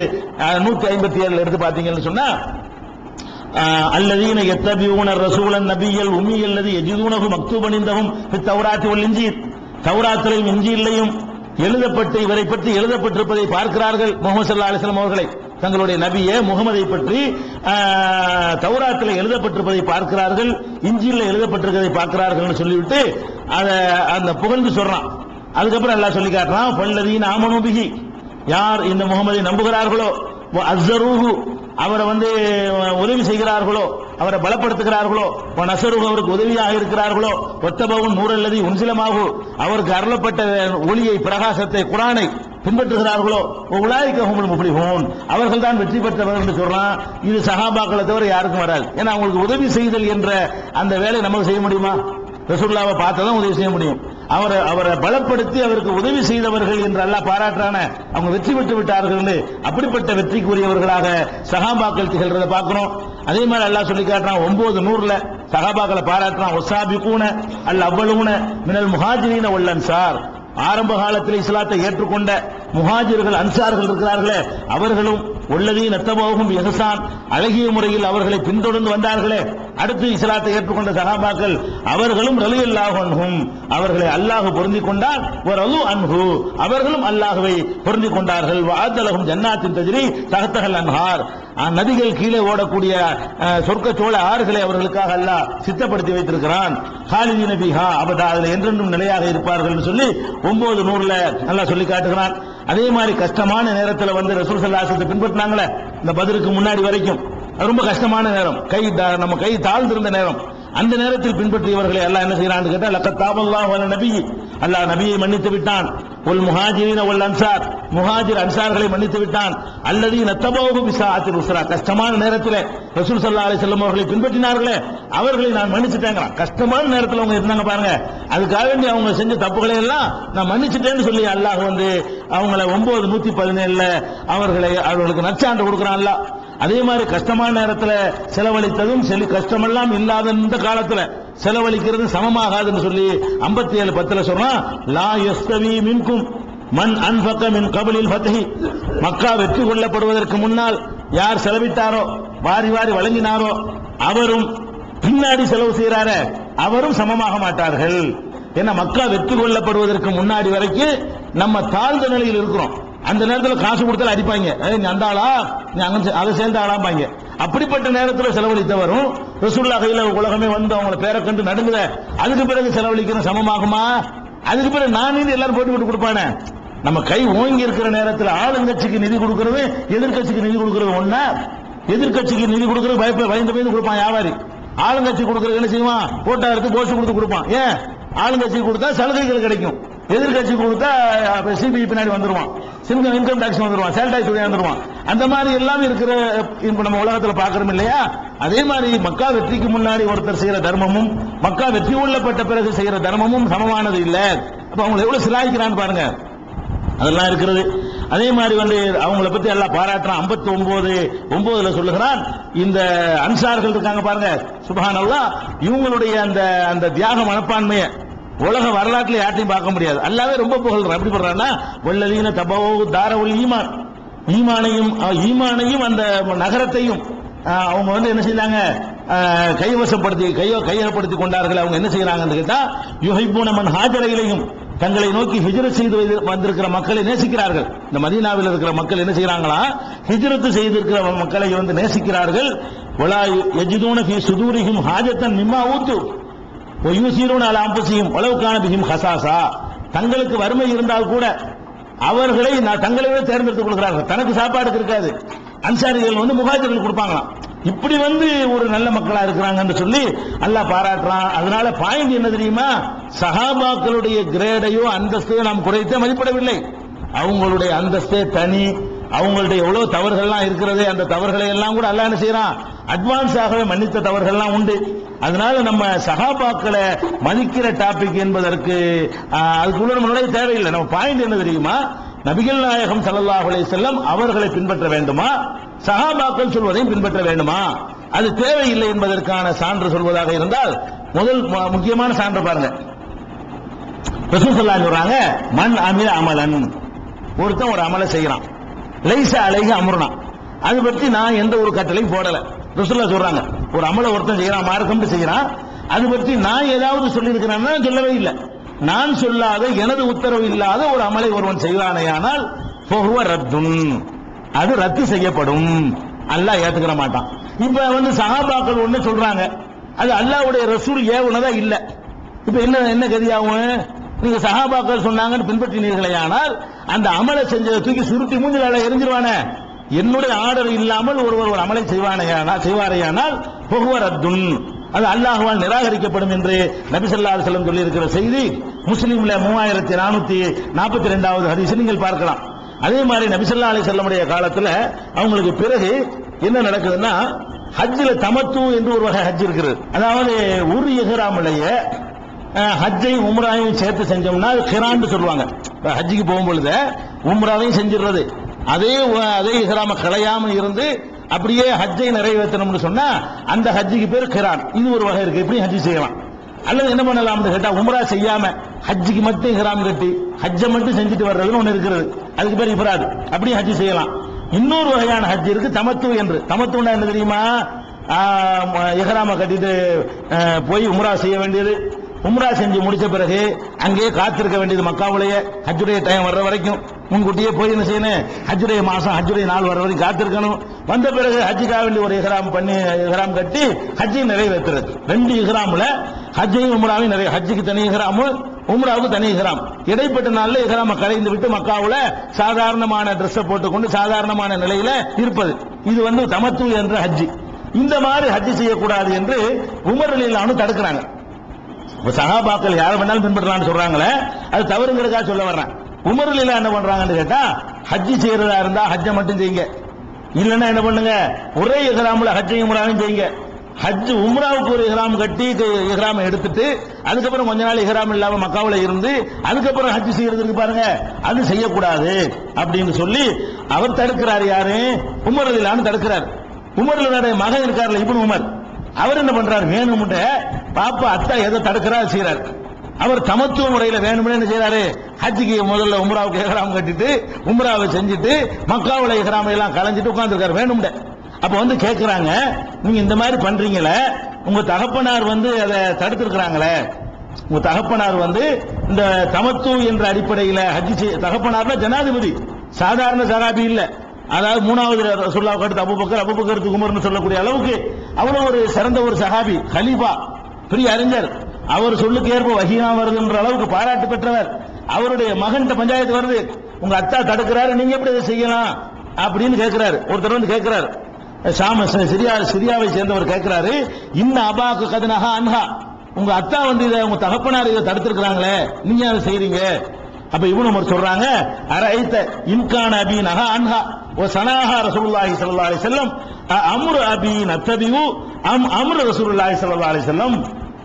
157 எடுத்து பாத்தீங்கன்னு சொன்னா அல்லதீன யத்தபியூன ரசூலன் நபியல் உம்மி அல்லதி யஜிதுனஹு மக்தூபன் இந்தஹும் ஃபித் தௌராத்தி வல் இன்ஜீல் தௌராத்திலும் இன்ஜீலையும் எழுதப்பட்டு இவரை பற்றி எழுதப்பட்டிருப்பதை பார்க்கிறார்கள். முஹம்மது ஸல்லல்லாஹு அலைஹி வஸல்லம் அவர்களை தங்களுடைய நபியே முகமதை பற்றி தௌராத்தில் எழுதப்பட்டிருப்பதை பார்க்கிறார்கள், இன்ஜீல்ல எழுதப்பட்டிருப்பதை பார்க்கிறார்கள் சொல்லிவிட்டு அந்த புகழ்ந்து சொல்றான். அதுக்கப்புறம் அல்லாஹ் சொல்லி காட்டுறான், ஃபல்லதீன ஆமனூ பிஹி, யார் இந்த முகமதை நம்புகிறார்களோ, அஸ்ஸரூஹு அவரை உதவி செய்கிறார்களோ, அவரை பலப்படுத்துகிறார்களோ, நஸருஹு அவருக்கு உதவியாக இருக்கிறார்களோ, ஒத்தபவும் நூறல்லதி உன்சிலமாகு அவருக்கு அருளப்பட்ட ஒளியை பிரகாசத்தை குர்ஆனை பின்பற்றுகிறார்களோ, உலாயிக ஹுமுல் முஃப்லிஹூன் அவர்கள் தான் வெற்றி பெற்றவர்கள் என்று சொல்றான். இது சஹாபாக்களை தவிர யாருக்கும் வராது. ஏன்னா அவங்களுக்கு உதவி செய்தல் என்ற அந்த வேலை நமக்கு செய்ய முடியுமா? ரசூலுல்லாஹ்வை பார்த்ததான் உதவி செய்ய முடியும். அவரை பலப்படுத்தி அவருக்கு உதவி செய்தவர்கள் என்று அல்லாஹ் பாராட்டுறான, அவங்க வெற்றி பெற்று விட்டார்கள். அப்படிப்பட்ட வெற்றிக்குரியவர்களாக சஹாபாக்கள் திகழ்றதை பார்க்கிறோம். அதே மாதிரி அல்லாஹ் சொல்லி காட்டுறான் 900ல சஹாபாக்களை பாராட்டுறான். வஸாபிகூன அல் அவ்வலூன மினல் முஹாஜிரீன வல் அன்சார், ஆரம்ப காலத்தில் இஸ்லாத்தை ஏற்றுக்கொண்ட முஹாஜிர்கள் அன்சார்கள் இருக்கிறார்களே அவர்களும் உள்ளதீன தபவுஹும் இஹ்சான் அழகிய முறையில் அவர்களை பின்தொடர்ந்து வந்தார்களே, அடுத்து இஸ்லாத்தை ஏற்றுக்கொண்ட சஹாபாக்கள் அவர்களும் ரலியல்லாஹு அன்ஹும் அவர்களை அல்லாஹ் பொருந்திக் கொண்டார், வரது அன்ஹு அவர்களும் அல்லாஹ்வை பொருந்திக் கொண்டார்கள். வஅதலஹும் ஜன்னாத்தின் தஜ்ரி தஹ்தஹல் அன்ஹார், நதிகள் கீழே ஓடக்கூடிய சொர்க்கச்சோழ ஆறுகளை அவர்களுக்காக அல்லாஹ் சித்தப்படுத்தி வைத்திருக்கிறான். ஹாலிதீன பிஹா அபதா, அதில் என்றென்றும் நிலையாக இருப்பார்கள் என்று சொல்லி 900ல அல்லாஹ் சொல்லி காட்டுகிறான். அதே மாதிரி கஷ்டமான நேரத்தில் ரசூல் ஸல்லல்லாஹு அலைஹி வஸல்லம் பின்பற்றினாங்களே, இந்த பத்ருக்கு முன்னாடி வரைக்கும் ரொம்ப கஷ்டமான நேரம், நம்ம கை தாழ்ந்திருந்த நேரம், அந்த நேரத்தில் பின்பற்றியவர்களை அல்லாஹ் என்ன செய்யறான்னு கேட்டா, லக்கத் தாபல்லாஹு அலா நபி, அல்லாஹ் நபியை மன்னித்து விட்டான். ஒல் முஹாஜிரீன வல் அன்சார், முஹாஜிர் அன்சார்களை மன்னித்து விட்டான். அல்லதீன தபவுஹு பிஸாஅத்தில் உஸ்ரா, கஷ்டமான நேரத்தில் ரசூல் ஸல்லல்லாஹு அலைஹி வஸல்லம் அவர்களை பின்பற்றினார்களே அவர்களை நான் மன்னிச்சுட்டேங்க. கஷ்டமான நேரத்தில் அவங்க இருந்தாங்க பாருங்க, அதுக்காக வேண்டி அவங்க செஞ்ச தப்புகளை எல்லாம் நான் மன்னிச்சுட்டேன்னு சொல்லி அல்லாஹ் அவங்களை 917ல அவர்களுக்கு நற்சான்று கொடுக்கிறான் அல்லாஹ். அதே மாதிரி கஷ்டமான நேரத்தில் செலவழித்ததும் கஷ்டமெல்லாம் இல்லாத இந்த காலத்தில் செலவழிக்கிறது சமமாகாதுன்னு சொல்லி 57:10 சொல்றான். லா யஸ்தவி மின்கும் மன் அன்ஃபக மின் கபலில் ஃபத்ஹி, மக்கா வெற்றி கொள்ளப்படுவதற்கு முன்னால் யார் செலவிட்டாரோ, வாரி வாரி வழங்கினாரோ அவரும் பின்னாடி செலவு செய்யறாரே அவரும் சமமாக மாட்டார்கள். ஏன்னா மக்கா வெற்றி கொள்ளப்படுவதற்கு முன்னாடி வரைக்கும் நம்ம தாழ்ந்த நிலையில் இருக்கிறோம். அந்த நேரத்தில் காசு கொடுத்தாலும் அடிப்பாங்க, அந்த ஆளா நீ அங்க அதை சேர்ந்த ஆளாம்பாங்க. அப்படிப்பட்ட நேரத்தில் செலவழித்தவரும் ரசூலுல்லாஹ் கையில உலகமே அவங்களை பேரை கண்டு நடுங்குத, அதுக்கு பிறகு செலவழிக்கிற சமமாகுமா? அதுக்கு பிறகு நான் எல்லாரும் போட்டு விட்டு கொடுப்பானே. நம்ம கை ஓங்கி இருக்கிற நேரத்தில் ஆளுங்கட்சிக்கு நிதி கொடுக்கிறது, எதிர்கட்சிக்கு நிதி கொடுக்கிறது ஒண்ணா? எதிர்கட்சிக்கு நிதி கொடுக்கிறது பயந்து கொடுப்பான் வியாபாரி. ஆளுங்கட்சி கொடுக்கிறது என்ன செய்வான்? போட்டா எடுத்து போஸ்ட் கொடுத்து கொடுப்பான். ஏன்? ஆளுங்கட்சி கொடுத்தா சலுகைகள் கிடைக்கும், எதிர்கட்சி கொடுத்தா சிபிஐ பின்னாடி வந்துருவான், இன்கம் டாக்ஸ் வந்துருவான், சேல் டாக்ஸ் வந்துருவான். அந்த மாதிரி எல்லாம் இருக்கிற நம்ம உலகத்தில் பார்க்கிறோம் இல்லையா? அதே மாதிரி மக்கா வெற்றிக்கு முன்னாடி ஒருத்தர் செய்யற தர்மமும் மக்கா வெற்றி கொள்ளப்பட்ட பிறகு செய்யற தர்மமும் சமமானது இல்ல. அப்ப அவங்க எவ்வளவு சிலாய்க்கிறான்னு பாருங்க, அதெல்லாம் இருக்கிறது. அதே மாதிரி அவங்களை பத்தி எல்லாம் பாராட்டுறான். 59:9 சொல்லுகிறான், இந்த அன்சார்கள் இருக்காங்க பாருங்க, சுப்ஹானல்லாஹ், இவங்களுடைய அந்த தியாக மனப்பான்மையை உலக வரலாற்றில் யார்ட்டையும் பார்க்க முடியாது. அல்லாவே ரொம்ப புகழ்றான். எப்படி பண்றான்னா, வல்லதீன தபவு தாரவுல் ஈமான், ஈமானையும் அந்த நகரத்தையும் அவங்க என்ன செய்யறாங்க? கையகப்படுத்தி கொண்டார்கள். அவங்க என்ன செய்யறாங்கன்னு கேட்டா, யுஹிப்பூன மன் ஹாஜர இலைஹிம், தங்களை நோக்கி ஹிஜ்ரத் செய்து வந்திருக்கிற மக்களை நேசிக்கிறார்கள். இந்த மதீனாவில் இருக்கிற மக்கள் என்ன செய்யறாங்களா? ஹிஜ்ரத் செய்திருக்கிற மக்களை நேசிக்கிறார்கள். வலா யஜிதூன ஃபீ சுதூரிஹிம் ஹாஜத்தன் மிம்மா ஊத்து வயூசிரூன அலா அன்ஃபுஸிஹிம் வலவ் கான பிஹிம் ஹஸாஸா, தங்களுக்கு வறுமை இருந்தால் கூட அவர்களை தங்களை விட தேர்ந்தெடுத்துக் கொள்கிறார்கள். தனக்கு சாப்பாடுக்கு இருக்காது, அன்சாரிகள் முஹாஜிர்கள் கொடுப்பாங்களாம். இப்படி ஒரு நல்ல மக்களா இருக்கிறாங்கன்னு சொல்லி அல்லாஹ் பாராட்டுறான். அதனால பாயிண்ட் என்ன தெரியுமா? சஹாபாக்களுடைய கிரேடையோ அந்தஸ்தையோ நாம் குறைத்தே மதிப்பிடவில்லை. அவங்களுடைய அந்தஸ்தே தனி, அவங்களுடைய எவ்வளவு தவறுகள்லாம் இருக்கிறது, அந்த தவறுகளை எல்லாம் கூட அல்லாஹ் என்ன செய்யறான்? அட்வான்ஸாகவே மன்னித்த தவறுகள்லாம் உண்டு. அதனால நம்ம சஹாபாக்களை மதிக்கிற டாபிக் என்பதற்கு அதுக்குள்ள நம்மளுடைய தேவையில்லை. நம்ம பாயிண்ட் என்ன தெரியுமா? நபிகள் நாயகம் ஸல்லல்லாஹு அலைஹி வஸல்லம் அவர்களை பின்பற்ற வேண்டுமா, சஹாபாக்கள் சொல்வதையும் பின்பற்ற வேண்டுமா? அது தேவையில்லை என்பதற்கான சான்று சொல்வதாக இருந்தால் முதல் முக்கியமான சான்று பாருங்க. ரசூல் ஸல்லல்லாஹு அலைஹி சொல்றாங்க, மன் அமில அமலன், ஒருத்தன் ஒரு அமலை செய்யறான், லைஸா அலைஹி அம்ருனா, அது பற்றி நான் எந்த ஒரு கட்டளையும் போடல. ரசூலுல்லாஹ் சொல்றாங்க, ஒரு அமலை ஒருத்தன் செய்யறான், மார்க்கம்னு செய்யறான், அது பற்றி நான் ஏதாவது சொல்லியிருக்கிறேன்னா சொல்லவே இல்லை. நான் சொல்லாத, எனது உத்தரவு இல்லாத ஒரு அமலை ஒருவன் செய்வானேயானால் ஃபஹுவ ரத்துன், அது ரத்து செய்யப்படும், அல்லாஹ் ஏத்துக்கிற மாட்டான். இப்ப சஹாபாக்கள் ஒண்ணு சொல்றாங்க, அது அல்லாஹ்வுடைய ரசூல் ஏவுனதா இல்ல. இப்ப என்ன கதியாகும்? நீங்க சஹாபாக்கள் சொன்னாங்கன்னு பின்பற்றினீர்களேயானால் அந்த அமலை செஞ்சதை தூக்கி சுருட்டி மூஞ்சில எரிஞ்சிருவானே. என்னுடைய ஆர்டர் இல்லாமல் ஒருவர் ஒரு அமலை செய்வாரையானால் ஃபஹுவ ரத்துன், அது அல்லாஹ்வால் நிராகரிக்கப்படும் என்று நபி ஸல்லல்லாஹு அலைஹி வஸல்லம் சொல்லி இருக்கிற செய்தி முஸ்லிம்ல 3442வது ஹதீஸ் நீங்கள் பார்க்கலாம். அதே மாதிரி நபி ஸல்லல்லாஹு அலைஹி வஸல்லமுடைய காலத்துல அவங்களுக்கு பிறகு என்ன நடக்குதுன்னா, ஹஜ்ஜில தமத்து என்று ஒரு வகை ஹஜ் இருக்குது. அதாவது ஒரு இஹ்ராமுடைய ஹஜ்ஜை உம்ராவையும் சேர்த்து செஞ்சோம்னா அது கிரான்னு சொல்லுவாங்க. ஹஜ்ஜுக்கு போகும்பொழுது உம்ராவையும் செஞ்சிடுறது, அதே இஹ்ராம களையாம இருந்து அப்படியே ஹஜ்ஜை நிறைவேற்றணும்னு சொன்னா அந்த ஹஜ்ஜுக்கு பேர் கிரான். இது ஒரு வகை இருக்கு, இப்படி ஹஜ்ஜி செய்யலாம். அல்லது என்ன பண்ணலாம்னு கேட்டா, உம்ரா செய்யாம ஹஜ்ஜுக்கு மட்டும் இஹ்ராம் கட்டி ஹஜ்ஜை மட்டும் செஞ்சுட்டு வர்றதுன்னு ஒண்ணு இருக்கிறது, அதுக்கு பேர் இஃப்ராத், அப்படி ஹஜ்ஜி செய்யலாம். இன்னொரு வகையான ஹஜ் இருக்கு தமத்து என்று. தமத்துன்னா என்ன தெரியுமா? இஹ்ராம கட்டிட்டு போய் உம்ரா செய்ய வேண்டியது, உம்ரா செஞ்சு முடிச்ச பிறகு அங்கேயே காத்திருக்க வேண்டியது மக்காவுலயே, ஹஜ்ஜுடைய டைம் வர்ற வரைக்கும் முன்கூட்டியே போய் என்ன செய்யணும், ஹஜ்ஜுடைய மாசம் ஹஜ்ஜுடைய நாள் வர வரைக்கும் காத்திருக்கணும். வந்த பிறகு ஹஜ்ஜுக்காக வேண்டிய ஒரு இஹ்ராம் கட்டி ஹஜ்ஜை நிறைவேற்றுறது. 2 இஹ்ராம்ல ஹஜ்ஜையும் உம்ராவையும் நிறைய, ஹஜ்ஜுக்கு தனி இஹ்ராம், உம்ராவுக்கு தனி இஹ்ராம். இடைப்பட்ட நாள்ல இஹ்ராம கலைந்து விட்டு மக்காவுல சாதாரணமான ட்ரெஸ்ஸை போட்டுக்கொண்டு சாதாரணமான நிலையில இருப்பது, இது தமத்து என்ற ஹஜ்ஜி. இந்த மாதிரி ஹஜ்ஜி செய்யக்கூடாது என்று உமர் ரலியல்லாஹு அன்ஹு தடுக்கிறாங்க. சஹாபாக்கள் யாரை வேணாலும் பின்பற்றலாம்னு சொல்றாங்களே, அது தவறுங்கிறதுக்காக சொல்ல வர்றேன். உமர் ரலியல்லாஹு என்ன பண்றாங்கன்னு கேட்டா, ஹஜ்ஜி செய்யறதா இருந்தா ஹஜ்ஜை மட்டும் செய்யுங்க, இல்லன்னா என்ன பண்ணுங்க, ஒரே இஹ்ராம்ல ஹஜ்ஜையும் உம்ராவையும் செய்யுங்க. ஹஜ் உம்ராவுக்கு ஒரு இஹ்ராம் கட்டி இஹ்ராம் எடுத்துட்டு அதுக்கப்புறம் கொஞ்ச நாள் இஹ்ராம் இல்லாம மக்காவுல இருந்து அதுக்கப்புறம் ஹஜ் செய்யறதுக்கு பாருங்க, அது செய்யக்கூடாது அப்படின்னு சொல்லி அவர் தடுக்கிறார். யாரு? உமர் ரலியல்லாஹு அன்ஹு தடுக்கிறார். உமர் ரலியல்லாஹு அன்ஹு மகன் இருக்கார்ல இப்னு உமர், அவர் என்ன பண்றாரு, வேணும்னு பாப்பா அத்தா எதை தடுக்கிறார் செய்யறாரு. அவர் தமத்துவ முறையில் வேணும்னு என்ன செய்யறாரு, ஹஜ்ஜுக்கு முதல்ல உம்ராவுக்கு இஹ்ராம் கட்டிட்டு உம்ராவை செஞ்சுட்டு மக்காவுல இஹ்ராம் எல்லாம் கலைஞ்சிட்டு உட்கார்ந்துருக்காரு வேணும்னு. அப்ப கேட்கிறாங்க, நீங்க இந்த மாதிரி பண்றீங்களே, உங்க தகப்பனார் அதை தடுத்திருக்கிறாங்களே, உங்க தகப்பனார் இந்த தமத்து என்ற அடிப்படையில் ஹஜ்ஜி தகப்பனார்னா ஜனாதிபதி, சாதாரண சஹாபி இல்ல. அதாவது 3வது ரசூலுல்லாஹ்வுக்கு அடுத்து அபூபக்கர் உமர்னு சொல்லக்கூடிய அளவுக்கு அவ்வளவு ஒரு சிறந்த ஒரு சஹாபி, கலீஃபா, பெரிய அறிஞர். அவர் சொல்லுக்கு ஏற்ப வஹீனா வருதுன்ற அளவுக்கு பாராட்டு பெற்றவர். அவருடைய மகன் பஞ்சாயத்து வருது, உங்க அத்தா தடுக்கிறாரு, நீங்க எப்படி இதை செய்யலாம் அப்படின்னு கேட்கிறாரு. ஒருத்தர் கேட்கிறாரு, சிரியாவை சேர்ந்தவர் கேட்கிறாரு, இன்ன அபாக்கு கதனஹா அன்ஹா, உங்க அத்தா இதை உங்க தகப்பனார் இதை தடுத்திருக்கிறாங்களே, நீங்க அதை செய்றீங்க. அப்ப இப்னு உமர் சொல்றாங்க, அரைத இன்கான அபி நஹா அன்ஹா வ சனாஹா ரசூலுல்லாஹி ஸல்லல்லாஹு அலைஹி வஸல்லம் அம்ரு அபி நத்தபிஉ அம்ரு ரசூலுல்லாஹி ஸல்லல்லாஹு அலைஹி வஸல்லம்.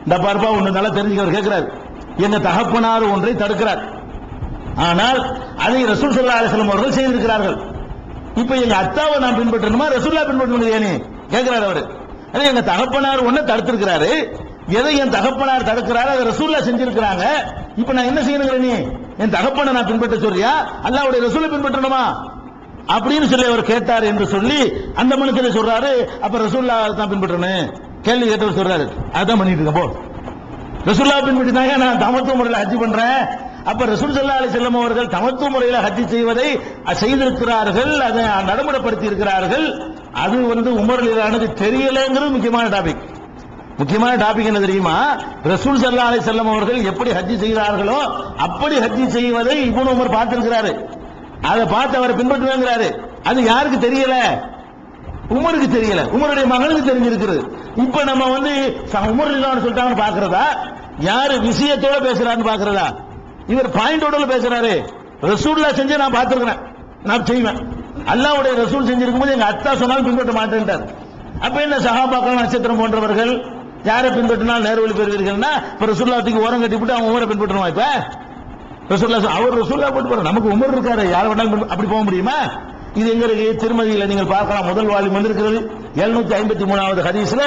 இந்த பார்ப்பா ஒண்ணு நல்லா தெரிஞ்சுக்கவர் கேட்கிறார், எங்க தகப்பனார் ஒன்றை தடுக்கிறார், ஆனால் அதை ரசூல் ஸல்லல்லாஹு அலைஹி வஸல்லம் அவர்கள் செய்திருக்கிறார்கள். இப்ப எங்க அத்தாவை நான் பின்பற்றணுமா ரசூலுல்லாஹ் பின்பற்றணும் ஏனே கேட்கிறார் அவரு. அதே எங்க தகப்பனார் ஒண்ணு தடுத்திருக்கிறாரு, எதை என் தகப்பனார் தடுக்கிறாரு அதை ரசூலுல்லாஹ் செஞ்சிருக்கிறாங்க. இப்ப நான் என்ன செய்யணுங்கிற, நீ என் தகப்பனை நான் பின்பற்ற சொல்றியா, அல்லாஹ்வுடைய ரசூலை பின்பற்றணுமா அப்படின்னு சொல்லி அவர் கேட்டார் என்று சொல்லி அந்த மனுஷனை சொல்றாரு. அப்ப ரசூலுல்லாஹ் தான் பின்பற்றணும் கேள்வி கேட்டவர் சொல்றாரு, அதான் பண்ணிட்டு இருக்க போ, ரசூலுல்லாஹ் பின்பற்றினாங்க, நான் தமத்துவ முறையில் ஹஜ் பண்றேன். அப்ப ரசூல் ஸல்லல்லாஹு அலைஹி வஸல்லம் அவர்கள் தமத்துவ முறையில் ஹஜ் செய்வதை செய்திருக்கிறார்கள், அதை நடைமுறைப்படுத்தி இருக்கிறார்கள். அது உமர் ரலியல்லாஹு அன்ஹு தெரியலங்கிறது முக்கியமான டாபிக். முக்கியமான டாபிக் என்ன தெரியுமா, ரசூல் ஸல்லல்லாஹு அலைஹி வஸல்லம் அவர்கள் எப்படி ஹஜ் செய்கிறார்களோ அப்படி ஹஜ் செய்வதை இப்னு உமர் பார்த்திருக்கிறாரு, அதை பார்த்து அவரை பின்பற்றுவாங்கிறாரு. அது யாருக்கு தெரியல, உமருக்கு தெரியல, உமருடைய மகனுக்கு தெரிஞ்சிருக்கிறது. இப்ப நம்ம உமர் ரலியல்லாஹு சொல்லிட்டாங்கன்னு பாக்குறதா, யாரு விஷயத்தோட பேசுறான்னு பாக்குறதா, இவர் பாயிண்டோட பேசுறாரு. ரசூலுல்லாஹ் செஞ்சு நான் பார்த்திருக்கிறேன், நான் செய்வேன், அல்லாஹ்வுடைய ரசூல் செஞ்சிருக்கும் போது எங்க அத்தா சொன்னாலும் பின்பற்ற மாட்டேன்ட்டார். அப்ப என்ன சஹாபாக்கள் நட்சத்திரம் போன்றவர்கள் யாரை பின்பற்றினால் நேர்வழி பெறுவீர்கள்னா, இப்ப ரசூலுல்லாஹ்வுக்கு ஓரம் கட்டிவிட்டு அவங்க உமரை பின்பற்றணுமா? இப்ப ரசூலுல்லாஹ் அவர் ரசூலுல்லாஹ் பின்பற்ற, நமக்கு உமர் இருக்காரு, யாரை வேணாலும் அப்படி போக முடியுமா? இது எங்க இருக்கு? திருமதியில நீங்கள் பார்க்கலாம், முதல் வால்யூம் வந்திருக்கிறது 753வது ஹதீஸ்ல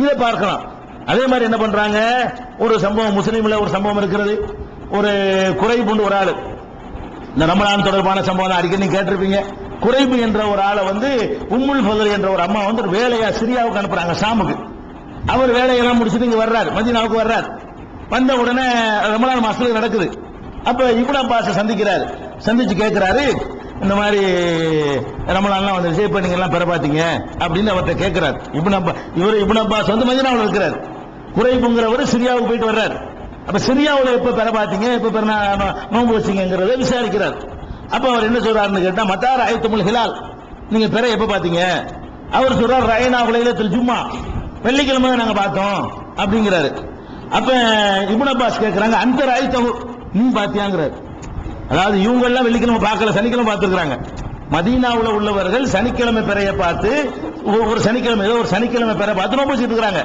இதை பார்க்கலாம். அதே மாதிரி என்ன பண்றாங்க, ஒரு சம்பவம் முஸ்லீம்ல ஒரு சம்பவம் இருக்கிறது. ஒரு குறைபுண்டு ஒரு ஆளு, இந்த ரமலான் தொடர்பான சம்பவம் அடிக்கடி கேட்டிருப்பீங்க. குறைபு என்ற ஒரு ஆளை வந்து உம்முல் ஃபதல் என்ற ஒரு அம்மா வந்து ஒரு வேலையா சிரியாவுக்கு அனுப்புறாங்க, ஷாமுக்கு. அவர் வேலையெல்லாம் முடிச்சுட்டு இங்க வர்றாரு, மதீனாவுக்கு வர்றார். வந்த உடனே ரமலான் மாசத்துல நடக்குது. அப்ப இப்னு அப்பாஸ் சந்திக்கிறாரு. சந்திச்சு கேட்கிறாரு, இந்த மாதிரி ரமலான்லாம் வந்துருச்சு, இப்ப நீங்க எல்லாம் பெற பாத்தீங்க அப்படின்னு அவர்கிட்ட கேட்கிறார். இப்னு அப்பாஸ் வந்து மதீனாவில் இருக்கிறார். குறைபுங்கிறவர் சிரியாவுக்கு போயிட்டு வர்றாரு. அப்ப சிரியாவில் எப்ப பெற பாத்தீங்க, எப்ப நோன்பு வச்சீங்கிறத விசாரிக்கிறார். அப்ப அவர் என்ன சொல்றாருன்னு கேட்டா, மத்தார் ஆயத்துமுல் ஹிலால், நீங்க பெற எப்ப பாத்தீங்க? அவர் சொல்றார், ரயனா லைலத்துல் ஜும்மா, வெள்ளிக்கிழமை நாங்க பார்த்தோம் அப்படிங்கிறாரு. அப்ப இப்னு அப்பாஸ் கேட்கிறாங்க, அந்த ராய்த்தவு நீ பாத்தியாங்கிறார். அதாவது இவங்க எல்லாம் வெள்ளிக்கிழமை பார்க்கல, சனிக்கிழமை பார்த்துருக்காங்க. மதீனாவுல உள்ளவர்கள் சனிக்கிழமை பெறைய பார்த்து ஒரு சனிக்கிழமை ஏதோ ஒரு சனிக்கிழமை பெற பார்த்து நோன்பு வச்சுட்டு இருக்காங்க.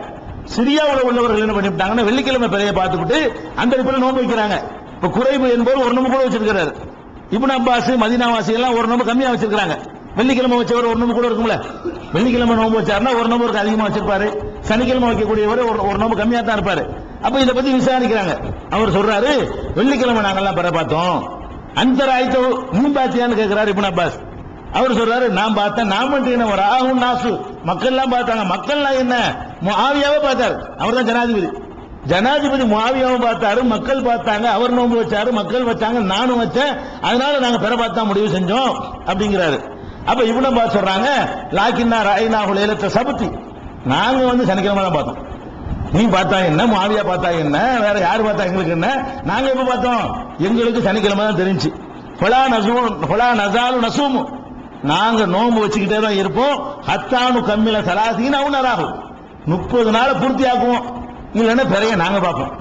சிரியாவுல உள்ளவர்கள் என்ன பண்ணிவிட்டாங்கன்னா வெள்ளிக்கிழமை பெறைய பார்த்துக்கிட்டு அந்த இடத்துல நோன்பு வைக்கிறாங்க. இப்ப குறைவு என்பது ஒரு நோன்பு கூட வச்சிருக்கிறாரு. இப்னு அப்பாஸ் மதீனாவாசி எல்லாம் ஒரு நோன்பு கம்மியா வச்சிருக்காங்க. வெள்ளிக்கிழமை வச்சவர் ஒரு நோன்பு கூட இருக்கும்ல, வெள்ளிக்கிழமை நோன்பு வச்சாருன்னா ஒரு நோன்பு அதிகமா வச்சிருப்பாரு, சனிக்கிழமை வைக்கக்கூடியவர் ஒரு நோன்பு கம்மியா தான் இருப்பாரு. அப்ப இதை பத்தி விசாரிக்கிறாங்க. அவர் சொல்றாரு, வெள்ளிக்கிழமை நாங்கெல்லாம் பெற பார்த்தோம். அந்த ராய்த்தோ நீ பாத்தியான்னு கேட்கிறாரு இப்னு அப்பாஸ். அவர் சொல்றாரு, நான் பார்த்தேன். நான் மட்டும் என்ன, ஒரு ஆகும் நாசு, மக்கள் எல்லாம் பார்த்தாங்க. மக்கள்லாம் என்ன, முஆவியாவை பார்த்தாரு. அவர் தான் ஜனாதிபதி. ஜனாதிபதி முஆவியாவை பார்த்தாரு, மக்கள் பார்த்தாங்க. அவர் நோன்பு வச்சாரு, மக்கள் வச்சாங்க, நானும் வச்சேன். அதனால நாங்க பெற பார்த்தா முடிவு செஞ்சோம் அப்படிங்கிறாரு. அப்ப இப்னு அப்பாஸ் சொல்றாங்க, லாக்கின்னா ராயினாஹு லைலத்த சபத்தி, நாங்க வந்து சனிக்கிழமை தான் பார்த்தோம். நீ பார்த்தா என்ன, முஆவியா பார்த்தா என்ன, வேற யாரு பார்த்தா எங்களுக்கு என்ன, நாங்க எப்ப பார்த்தோம்? எங்களுக்கு சனிக்கிழமை தான் தெரிஞ்சு. ஃபலா நஸாலு நஸூமு, நாங்க நோன்பு வச்சுக்கிட்டே தான் இருப்போம். ஹத்தானு கம்மில சலாசீன் அவு நராஹு, 30 நாளை பூர்த்தி ஆக்குவோம். இல்லைன்னா பெறைய நாங்க பார்ப்போம்.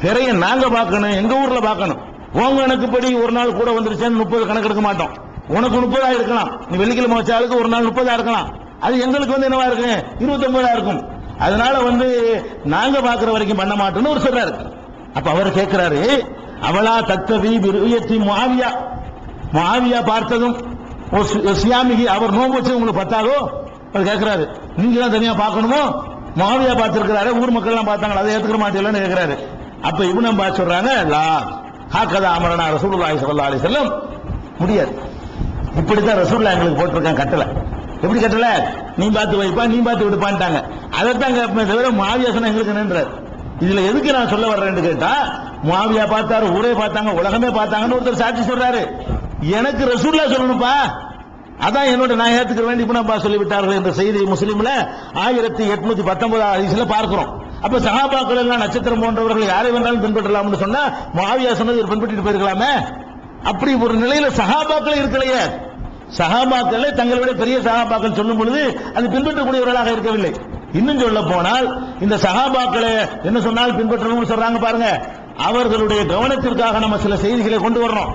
பெறைய நாங்க பார்க்கணும், எங்க ஊர்ல பார்க்கணும். உங்க கணக்குப்படி ஒரு நாள் கூட வந்துருச்சேன்னு 30 கணக்கு எடுக்க மாட்டோம். உனக்கு 30 இருக்கலாம், நீ வெள்ளிக்கிழமை வச்சாலுக்கு ஒரு நாள் 30 இருக்கலாம். அது எங்களுக்கு வந்து என்னவா இருக்கு, 29 இருக்கும். அதனால வந்து நாங்க பாக்குற வரைக்கும் பண்ண மாட்டோம்னு ஒரு சொல்றாரு. அப்ப அவர் கேட்கிறாரு, அவளா தத்தவி விருயத்தி முஆவியா, முஆவியா பார்த்ததும் சியாமிகி அவர் நோன்பு வச்சு உங்களுக்கு பத்தாதோ? அவர் கேட்கிறாரு, நீங்க தான் தனியா பார்க்கணுமோ? முஆவியா பார்த்திருக்கிறாரு, ஊர் மக்கள் எல்லாம் பார்த்தாங்க, அதை ஏத்துக்க மாட்டீங்களான்னு கேட்கிறாரு. அப்ப இப்னு அப்பாஸ் சொல்றாங்க, லா ஹாகதா அமரனா ரசூலுல்லாஹி ஸல்லல்லாஹு அலைஹி வஸல்லம், முடியாது. இப்படித்தான் ரசூலுல்லாஹ் எங்களுக்கு போட்டிருக்காங்க கட்டளை. எப்படி கட்டளை? நீ பார்த்து வைப்பா, நீ பார்த்து விடுப்பான்ட்டாங்க. அதைத்தான் கேட்பேன் தவிர முஆவியா சொன்னா எங்களுக்கு என்னன்றார். இதுல எதுக்கு நான் சொல்ல வர்றேன்னு கேட்டா, முஆவியா பார்த்தாரு, ஊரே பார்த்தாங்க, உலகமே பார்த்தாங்கன்னு ஒருத்தர் சாட்சி சொல்றாரு. எனக்கு ரசூலுல்லாஹ் சொல்லணும்ப்பா, அதான் என்னோட நான் ஏத்துக்க வேண்டி இப்னு அப்பாஸ் சொல்லிவிட்டார்கள் என்ற செய்தி முஸ்லிம்ல 1819 ஹதீஸ்ல பார்க்கிறோம். அப்ப சஹாபாக்கள் எல்லாம் நட்சத்திரம் போன்றவர்கள் யாரை வேண்டாலும் பின்பற்றலாம்னு சொன்னா முஆவியா சொன்னது பின்பற்றிட்டு போயிருக்கலாமே. அப்படி ஒரு நிலையில சஹாபாக்கள் இருக்கலையே. சஹாபாக்கள் தங்களை விட பெரிய சஹாபாக்கள் சொல்லும் பொழுது அது பின்பற்றக்கூடியவர்களாக இருக்கவில்லை. இன்னும் சொல்ல போனால் இந்த சஹாபாக்களை என்ன சொன்னால் பின்பற்றணும்னு சொல்றாங்க பாருங்க. அவர்களுடைய கவனத்திற்காக நம்ம சில செய்திகளை கொண்டு வர்றோம்.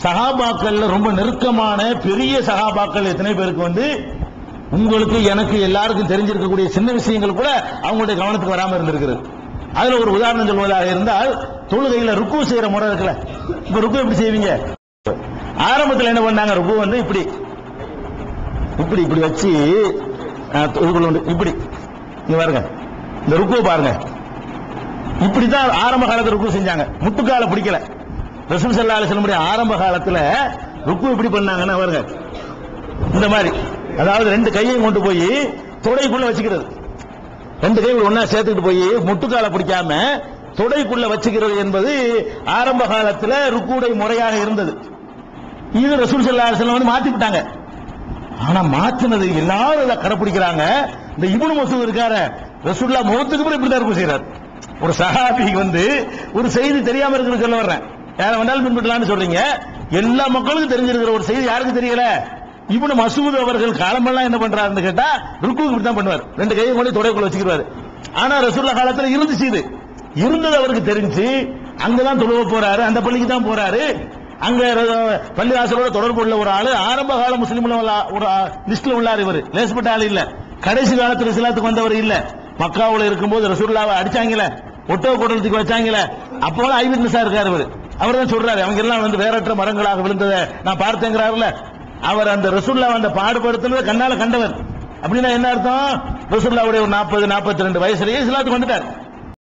சஹாபாக்கள் ரொம்ப நெருக்கமான பெரிய சஹாபாக்கள் எத்தனை பேருக்கு வந்து உங்களுக்கு எனக்கு எல்லாருக்கும் தெரிஞ்சிருக்கக்கூடிய சின்ன விஷயங்கள் கூட அவங்களுடைய கவனத்துக்கு வராம இருந்திருக்கிறது. அதுல ஒரு உதாரணம் சொல்வதாக இருந்தால், தொழுகையில ருக்கு செய்யற முறை இருக்குல்ல. இப்ப ருக்கு எப்படி செய்வீங்க? ஆரம்பத்தில் என்ன பண்ணாங்க, ருக்கு வந்து இப்படி இப்படி இப்படி வச்சு இப்படி இங்க பாருங்க, இந்த ருக்கு பாருங்க, இப்படிதான் ஆரம்ப காலத்துல ருக்கு செஞ்சாங்க. முட்டுக்கால பிடிக்கல. ரசூல் ஸல்லல்லாஹு அலைஹி வஸல்லம் ஆரம்ப காலத்துல ருக்கு எப்படி பண்ணாங்கன்னா பாருங்க, இந்த மாதிரி, அதாவது 2 கையையும் கொண்டு போய் தொடைக்குள்ள வச்சுக்கிறது. 2 கை ஒன்னா சேர்த்துக்கிட்டு போய் முட்டுக்கால பிடிக்காம தொடைக்குள்ள வச்சுக்கிறது என்பது ஆரம்ப காலத்துல ருக்குடைய முறையாக இருந்தது. இது ரசூல் ஸல்லல்லாஹு அலைஹி வஸல்லம் வந்து மாத்தி விட்டாங்க. ஆனா மாத்தினது எல்லாரும் இதை கடைபிடிக்கிறாங்க. இந்த இப்னு மஸ்ஊத் இருக்காரு, ரசூலுல்லாஹ் மௌத்துக்கு அப்புறம் இப்படி தான் ருக்கு செய்றார். ஒரு சஹாபி வந்து ஒரு செய்தி தெரியாம இருக்குன்னு சொல்ல வர்றேன். யாரை வேண்டாலும் பின்பற்றலாம்னு சொல்றீங்க. எல்லா மக்களுக்கும் தெரிஞ்சிருக்கிற ஒரு செய்தி யாருக்கு தெரியல? இப்னு மஸ்ஊத் அவர்கள் காலமெல்லாம் என்ன பண்றாருன்னு கேட்டா ருக்குக்கு இப்படி தான் பண்ணுவார். 2 கையை கொண்டு தொடைக்குள்ள வச்சுக்கிறாரு. ஆனா ரசூலுல்லாஹ் காலத்துல இருந்துச்சு, இது இருந்தது அவருக்கு தெரிஞ்சு அங்கதான் தொழுவ போறாரு, அந்த பள்ளிக்கு தான் போறாரு. அங்க பள்ளிவாசலோட தொடர்பு உள்ள ஒரு ஆளு, ஆரம்ப கால முஸ்லிம்ல ஒரு லிஸ்ட்ல உள்ளார். இவர் லேசப்பட்ட ஆள் இல்ல, கடைசி காலத்துல இஸ்லாத்துக்கு வந்தவர் இல்ல. மக்காவுல இருக்கும்போது ரசூலுல்லாஹ்வை அடிச்சாங்கல, ஒட்டக கோட்டத்துக்கு வச்சாங்கல, அப்போ ஐ விட்னஸா இருக்காரு இவர். அவர் தான் சொல்றாரு, அவங்க எல்லாம் வந்து வேறற்ற மரங்களாக விழுந்ததை நான் பார்த்தேங்கிறாருல. அவர் அந்த ரசூலுல்லாஹ் அந்த பாடுபடுத்தினதை கண்ணால கண்டவர். அப்படின்னா என்ன அர்த்தம்? ரசூலுல்லாஹ்வுடைய ஒரு 40-42 வயசுலயே இஸ்லாத்துக்கு வந்துட்டார்.